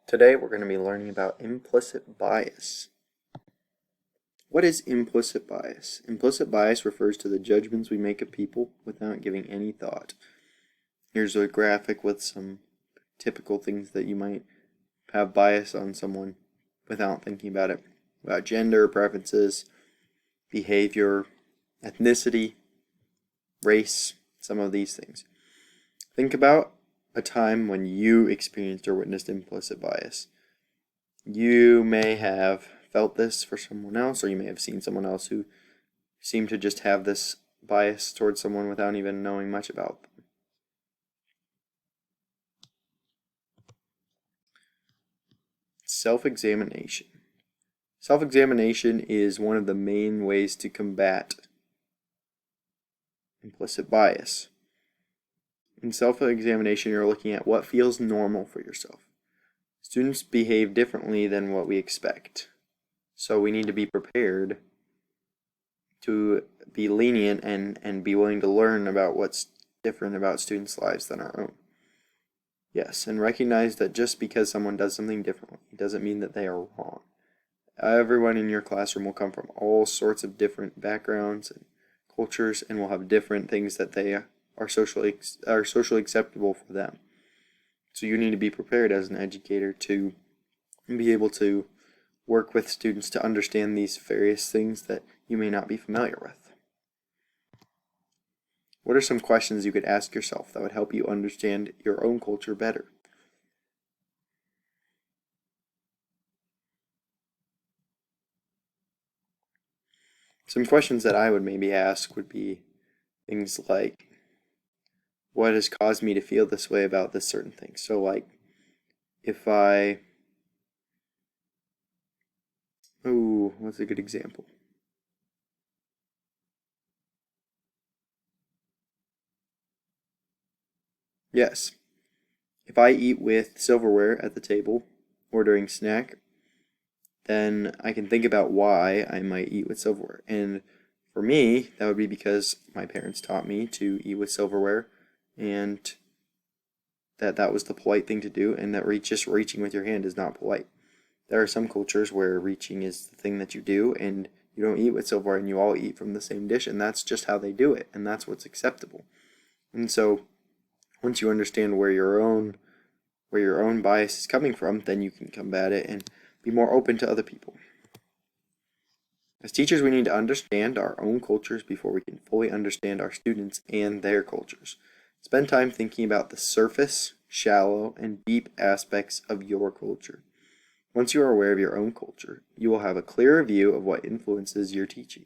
Today we're going to be learning about implicit bias. What is implicit bias? Implicit bias refers to the judgments we make of people without giving any thought. Here's a graphic with some typical things that you might have bias on someone without thinking about it. About gender, preferences, behavior, ethnicity, race, some of these things. Think about a time when you experienced or witnessed implicit bias. You may have felt this for someone else, or you may have seen someone else who seemed to just have this bias towards someone without even knowing much about them. Self-examination. Self-examination is one of the main ways to combat implicit bias. In self-examination, you're looking at what feels normal for yourself. Students behave differently than what we expect. So we need to be prepared to be lenient and be willing to learn about what's different about students' lives than our own. Yes, and recognize that just because someone does something differently doesn't mean that they are wrong. Everyone in your classroom will come from all sorts of different backgrounds and cultures and will have different things that they are socially acceptable for them. So you need to be prepared as an educator to be able to work with students to understand these various things that you may not be familiar with. What are some questions you could ask yourself that would help you understand your own culture better? Some questions that I would maybe ask would be things like, what has caused me to feel this way about this certain thing? So like, what's a good example? Yes, if I eat with silverware at the table or during snack, then I can think about why I might eat with silverware. And for me, that would be because my parents taught me to eat with silverware, and that was the polite thing to do, and that just reaching with your hand is not polite. There are some cultures where reaching is the thing that you do, and you don't eat with silverware, and you all eat from the same dish, and that's just how they do it, and that's what's acceptable. And so, once you understand where your own bias is coming from, then you can combat it and be more open to other people. As teachers, we need to understand our own cultures before we can fully understand our students and their cultures. Spend time thinking about the surface, shallow, and deep aspects of your culture. Once you are aware of your own culture, you will have a clearer view of what influences your teaching.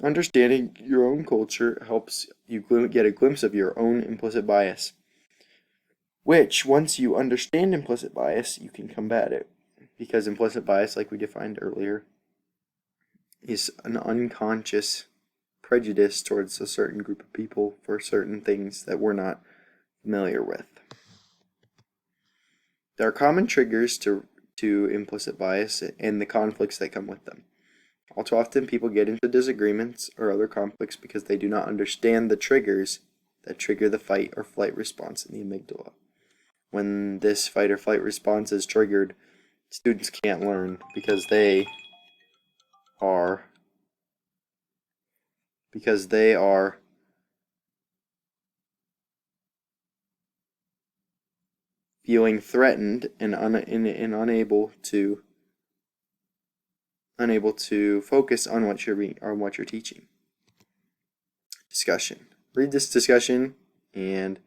Understanding your own culture helps you get a glimpse of your own implicit bias, which, once you understand implicit bias, you can combat it. Because implicit bias, like we defined earlier, is an unconscious prejudice towards a certain group of people for certain things that we're not familiar with. There are common triggers to implicit bias and the conflicts that come with them. All too often, people get into disagreements or other conflicts because they do not understand the triggers that trigger the fight or flight response in the amygdala. When this fight or flight response is triggered, students can't learn because they are feeling threatened and unable to focus on what you're teaching. Discussion. Read this discussion and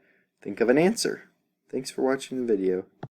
think of an answer. Thanks for watching the video.